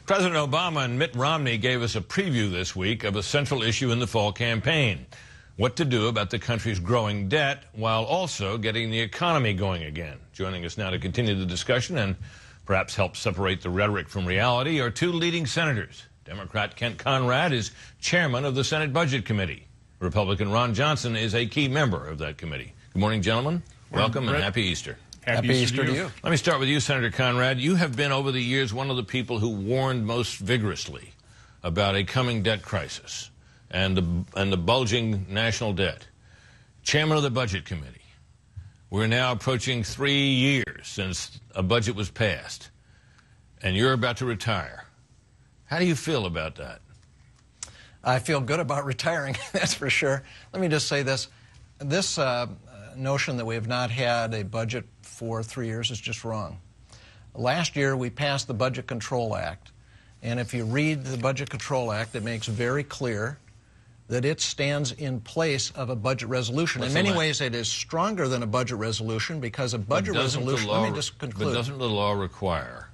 President Obama and Mitt Romney gave us a preview this week of a central issue in the fall campaign: what to do about the country's growing debt while also getting the economy going again. Joining us now to continue the discussion and perhaps help separate the rhetoric from reality are two leading senators. Democrat Kent Conrad is chairman of the Senate Budget Committee. Republican Ron Johnson is a key member of that committee. Good morning, gentlemen. Welcome and happy Easter. Happy Easter to you. Let me start with you, Senator Conrad. You have been, over the years, one of the people who warned most vigorously about a coming debt crisis and the bulging national debt. Chairman of the Budget Committee. We're now approaching 3 years since a budget was passed, and you're about to retire. How do you feel about that? I feel good about retiring, that's for sure. Let me just say this. This notion that we have not had a budget for 3 years is just wrong. Last year, we passed the Budget Control Act, and if you read the Budget Control Act, it makes very clear that it stands in place of a budget resolution. In many ways, it is stronger than a budget resolution because a budget resolution, let me just conclude. But doesn't the law require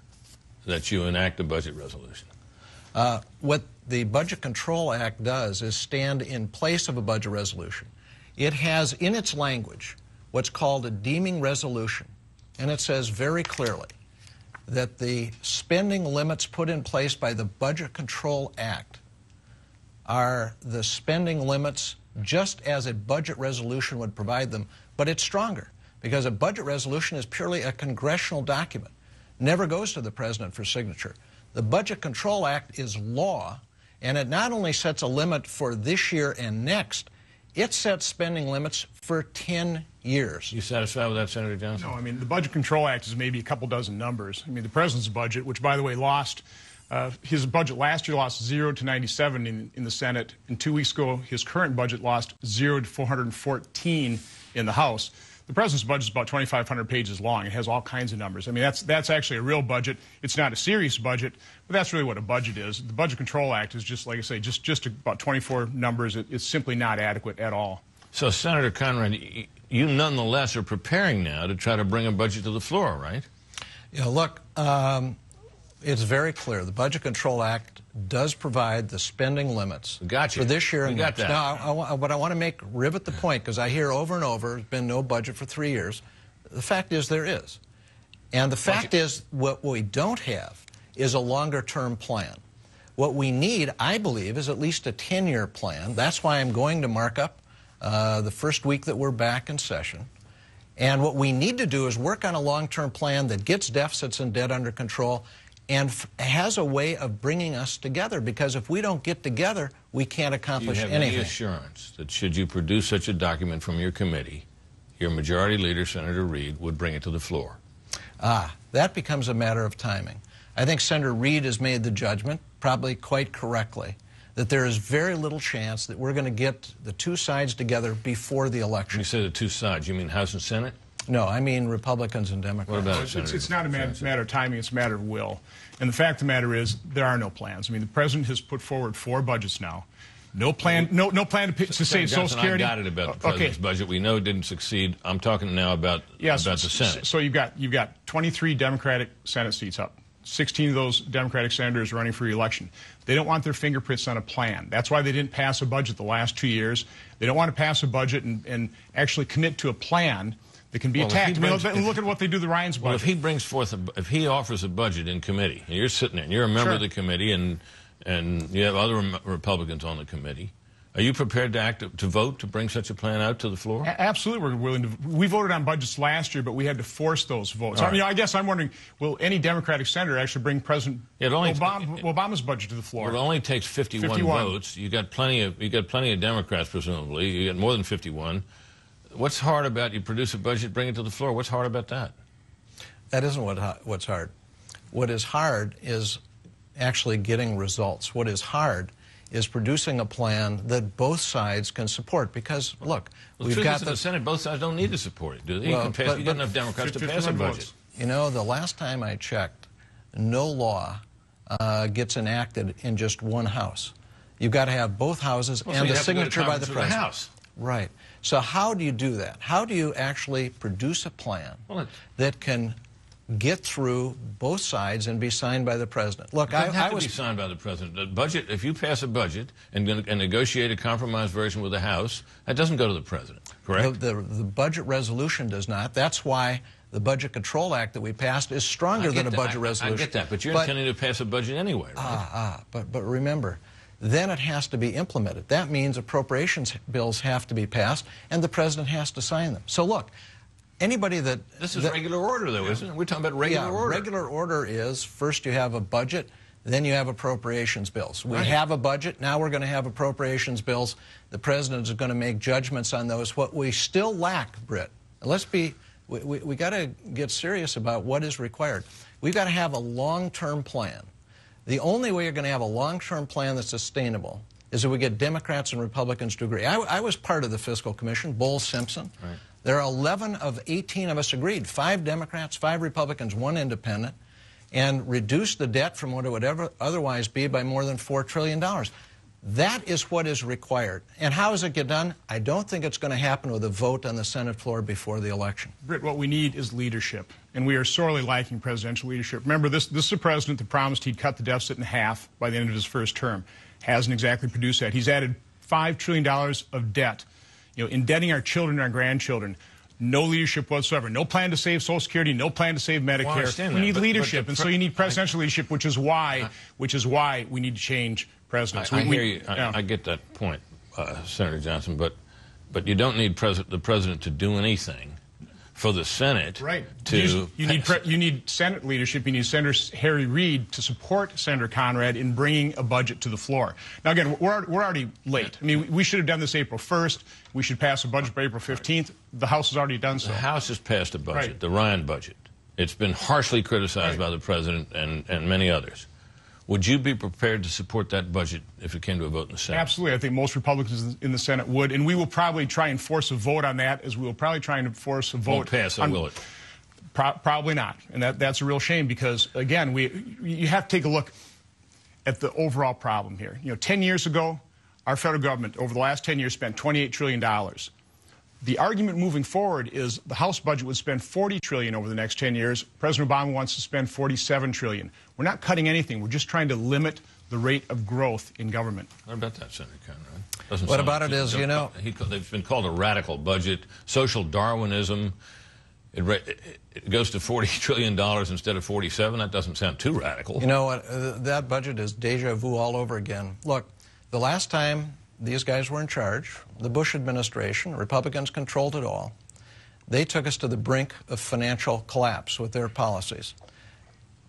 that you enact a budget resolution? What the Budget Control Act does is stand in place of a budget resolution. It has in its language what's called a deeming resolution, and it says very clearly that the spending limits put in place by the Budget Control Act are the spending limits just as a budget resolution would provide them, but it's stronger because a budget resolution is purely a congressional document, never goes to the president for signature. The Budget Control Act is law, and it not only sets a limit for this year and next, it sets spending limits for 10 years. You satisfied with that, Senator Johnson? No, I mean, the Budget Control Act is maybe a couple dozen numbers. I mean, the president's budget, which, by the way, lost, his budget last year lost 0 to 97 in the Senate. And 2 weeks ago, his current budget lost 0 to 414 in the House. The president's budget is about 2,500 pages long. It has all kinds of numbers. I mean, that's actually a real budget. It's not a serious budget, but that's really what a budget is. The Budget Control Act is just, like I say, just about 24 numbers. It's simply not adequate at all. So, Senator Conrad, you nonetheless are preparing now to try to bring a budget to the floor, right? Yeah, look, it's very clear. The Budget Control Act does provide the spending limits for this year and next. Now, but I want to rivet the point, because I hear over and over, there's been no budget for 3 years. The fact is there is. And the fact is what we don't have is a longer-term plan. What we need, I believe, is at least a 10-year plan. That's why I'm going to mark up the first week that we're back in session. And what we need to do is work on a long-term plan that gets deficits and debt under control and has a way of bringing us together, because if we don't get together, we can't accomplish anything. Do you have any assurance that should you produce such a document from your committee, your majority leader, Senator Reid, would bring it to the floor? That becomes a matter of timing. I think Senator Reid has made the judgment, probably quite correctly, that there is very little chance that we're going to get the two sides together before the election. When you say the two sides, you mean House and Senate? No, I mean Republicans and Democrats. What about it, Senator? It's not a matter of timing, it's a matter of will. And the fact of the matter is, there are no plans. I mean, the president has put forward 4 budgets now. No plan, no plan to save Social Security. I got it about the president's budget. We know it didn't succeed. I'm talking now about the Senate. So you've got 23 Democratic Senate seats up. 16 of those Democratic senators running for re-election. They don't want their fingerprints on a plan. That's why they didn't pass a budget the last 2 years. They don't want to pass a budget and actually commit to a plan that can be attacked. Look at what they do to the Ryan's budget. Well, if he brings forth, if he offers a budget in committee, and you're sitting there, and you're a member of the committee, and you have other Republicans on the committee, are you prepared to vote to bring such a plan out to the floor? Absolutely, we're willing to. We voted on budgets last year, but we had to force those votes. I mean, I guess I'm wondering, will any Democratic senator actually bring President Obama's budget to the floor? Well, it only takes 51 votes. You got plenty of Democrats, presumably. You got more than 51. What's hard about you produce a budget, bring it to the floor? What's hard about that? That isn't what's hard. What is hard is actually getting results. What is hard is producing a plan that both sides can support. Because, look, we've got the Senate, both sides don't need to support it, do they? You get enough Democrats to pass a budget. You know, the last time I checked, no law gets enacted in just one house. You've got to have both houses and the signature by the president. House. Right. So how do you do that? How do you actually produce a plan that can get through both sides and be signed by the president. Look, it doesn't have to be signed by the president. The budget, if you pass a budget and negotiate a compromise version with the House, that doesn't go to the president, correct? The budget resolution does not. That's why the Budget Control Act that we passed is stronger than a budget resolution. I get that, but you're intending to pass a budget anyway, right? But remember, then it has to be implemented. That means appropriations bills have to be passed, and the president has to sign them. So look, anybody that... This is regular order, though, isn't it? We're talking about regular order. Regular order is first you have a budget, then you have appropriations bills. We have a budget, now we're going to have appropriations bills. The president is going to make judgments on those. What we still lack, Britt, let's be... We got to get serious about what is required. We've got to have a long-term plan. The only way you're going to have a long-term plan that's sustainable is if we get Democrats and Republicans to agree. I was part of the Fiscal Commission, Bowles-Simpson. Right. There are 11 of 18 of us agreed, 5 Democrats, 5 Republicans, 1 independent, and reduced the debt from what it would otherwise be by more than $4 trillion. That is what is required. And how does it get done? I don't think it's going to happen with a vote on the Senate floor before the election. Britt, what we need is leadership, and we are sorely lacking presidential leadership. Remember, this is a president that promised he'd cut the deficit in half by the end of his first term. Hasn't exactly produced that. He's added $5 trillion of debt, indebting our children and our grandchildren. No leadership whatsoever. No plan to save Social Security. No plan to save Medicare. Well, we need leadership, and so you need presidential leadership, which is why we need to change presidents. I hear you. I get that point, Senator Johnson. But you don't need the president to do anything for the Senate. Right. You need Senate leadership. You need Senator Harry Reid to support Senator Conrad in bringing a budget to the floor. Now, again, we're already late. I mean, we should have done this April 1st. We should pass a budget by April 15th. The House has already done so. The House has passed a budget, the Ryan budget. It's been harshly criticized by the president and many others. Would you be prepared to support that budget if it came to a vote in the Senate? Absolutely. I think most Republicans in the Senate would. And we will probably try and force a vote on that, as we will probably try and force a vote. Won't pass, or will it? Probably not. And that's a real shame because, again, you have to take a look at the overall problem here. 10 years ago, our federal government, over the last 10 years, spent $28 trillion. The argument moving forward is the House budget would spend $40 trillion over the next 10 years. President Obama wants to spend $47 trillion. We're not cutting anything. We're just trying to limit the rate of growth in government. What about that, Senator Conrad? What about it is, they've been called a radical budget, social Darwinism. It goes to $40 trillion instead of 47. That doesn't sound too radical. You know what? That budget is deja vu all over again. Look, the last time these guys were in charge, the Bush administration, Republicans controlled it all. They took us to the brink of financial collapse with their policies.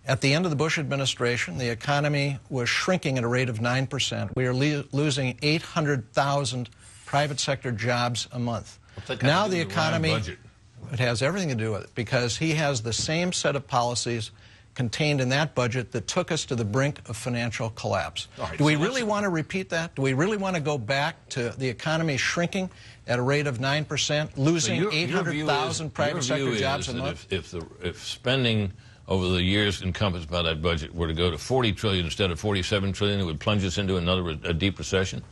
At the end of the Bush administration, the economy was shrinking at a rate of 9%. We are losing 800,000 private sector jobs a month. Now the economy, it has everything to do with it because he has the same set of policies contained in that budget that took us to the brink of financial collapse. Do we really want to repeat that? Do we really want to go back to the economy shrinking at a rate of 9%, losing 800,000 private sector jobs a month? If spending over the years encompassed by that budget were to go to $40 trillion instead of $47 trillion, it would plunge us into a deep recession?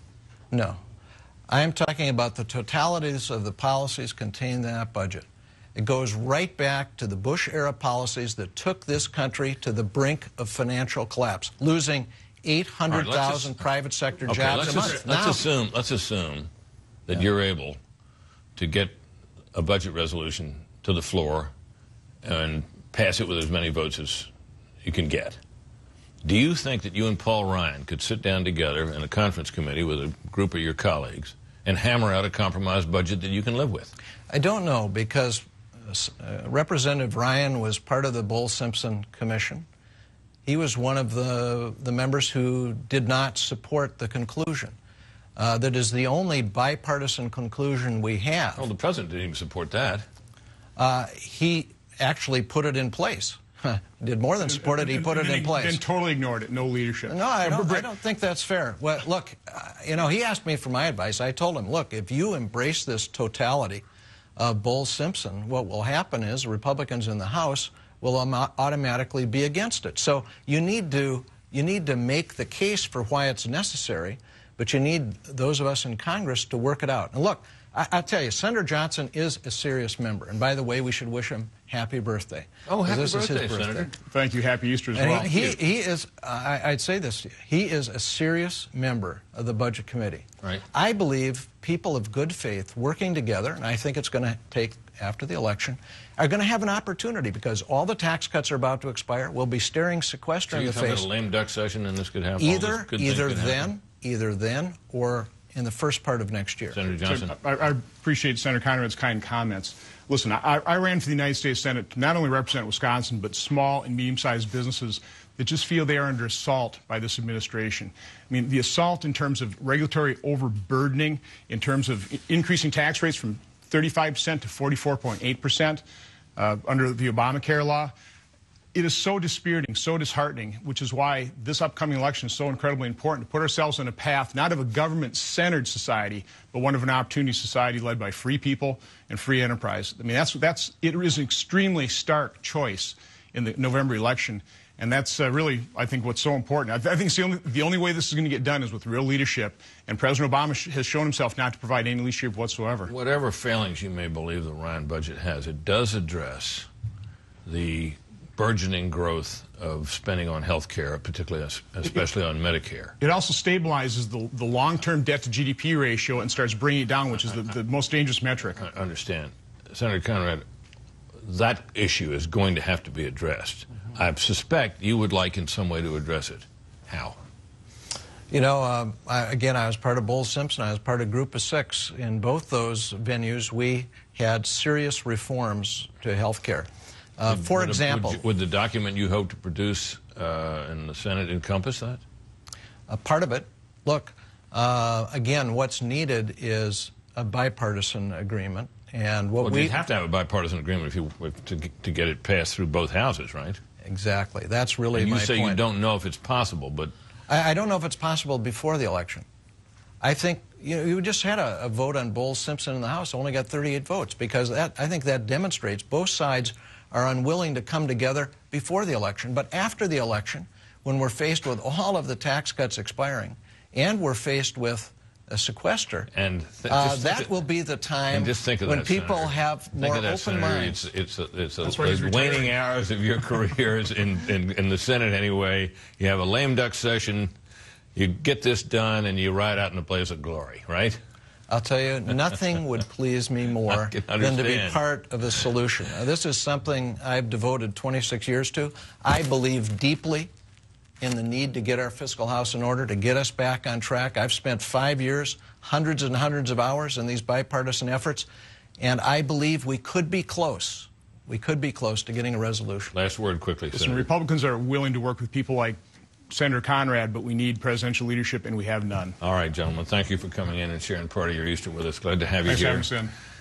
No. I am talking about the totalities of the policies contained in that budget. It goes right back to the Bush-era policies that took this country to the brink of financial collapse, losing 800,000 private sector jobs a month. Let's assume that you're able to get a budget resolution to the floor and pass it with as many votes as you can get. Do you think that you and Paul Ryan could sit down together in a conference committee with a group of your colleagues and hammer out a compromise budget that you can live with? I don't know, because Representative Ryan was part of the Bowles-Simpson Commission. He was one of the members who did not support the conclusion. That is the only bipartisan conclusion we have. Well, the president didn't even support that. He actually put it in place. Did more than support it, he put it in place. Then totally ignored it, no leadership. No, I don't think that's fair. Well, look, he asked me for my advice. I told him, look, if you embrace this totality of Bowles-Simpson, what will happen is the Republicans in the House will automatically be against it. So you need to make the case for why it's necessary, but you need those of us in Congress to work it out. And look, I'll tell you, Senator Johnson is a serious member. And by the way, we should wish him happy birthday. Oh, happy this birthday, is his birthday. Senator. Thank you. Happy Easter as And well. he is, I'd say this to you, he is a serious member of the Budget Committee. Right. I believe people of good faith working together, and I think it's going to take after the election, are going to have an opportunity because all the tax cuts are about to expire. We'll be staring sequester in the face. A lame duck session and this could happen. Either then or in the first part of next year. Senator Johnson. I appreciate Senator Conrad's kind comments. Listen, I ran for the United States Senate to not only represent Wisconsin, but small and medium-sized businesses that just feel they are under assault by this administration. I mean, the assault in terms of regulatory overburdening, in terms of increasing tax rates from 35% to 44.8% under the Obamacare law. It is so dispiriting, so disheartening, which is why this upcoming election is so incredibly important to put ourselves on a path not of a government-centered society, but one of an opportunity society led by free people and free enterprise. I mean, it is an extremely stark choice in the November election, and that's really, I think, what's so important. I think it's the only way this is going to get done is with real leadership, and President Obama has shown himself not to provide any leadership whatsoever. Whatever failings you may believe the Ryan budget has, it does address the burgeoning growth of spending on health care, particularly, especially on Medicare. It also stabilizes the long-term debt-to-GDP ratio and starts bringing it down, which is the most dangerous metric. I understand. Senator Conrad, that issue is going to have to be addressed. I suspect you would like in some way to address it. How? You know, again, I was part of Bowles Simpson. I was part of Group of Six. In both those venues, we had serious reforms to health care. For example, would the document you hope to produce in the Senate encompass that? Part of it. Look, again, what's needed is a bipartisan agreement, and you'd have to have a bipartisan agreement to get it passed through both houses, right? Exactly. That's really and my point. You say you don't know if it's possible, but I don't know if it's possible before the election. I think you just had a vote on Bowles Simpson in the House, only got 38 votes because I think that demonstrates both sides are unwilling to come together before the election. But after the election, when we're faced with all of the tax cuts expiring and we're faced with a sequester, and that will be the time when people have more open minds. It's the waning hours of your careers in the Senate anyway. You have a lame duck session, you get this done, and you ride out in a blaze of glory, right? I'll tell you, nothing would please me more than to be part of the solution. Now, this is something I've devoted 26 years to. I believe deeply in the need to get our fiscal house in order, to get us back on track. I've spent 5 years, hundreds and hundreds of hours in these bipartisan efforts, and I believe we could be close. We could be close to getting a resolution. Last word quickly, Listen, Republicans are willing to work with people like Senator Conrad, but we need presidential leadership, and we have none. All right, gentlemen. Thank you for coming in and sharing part of your Easter with us. Glad to have you here. Thanks for having us in.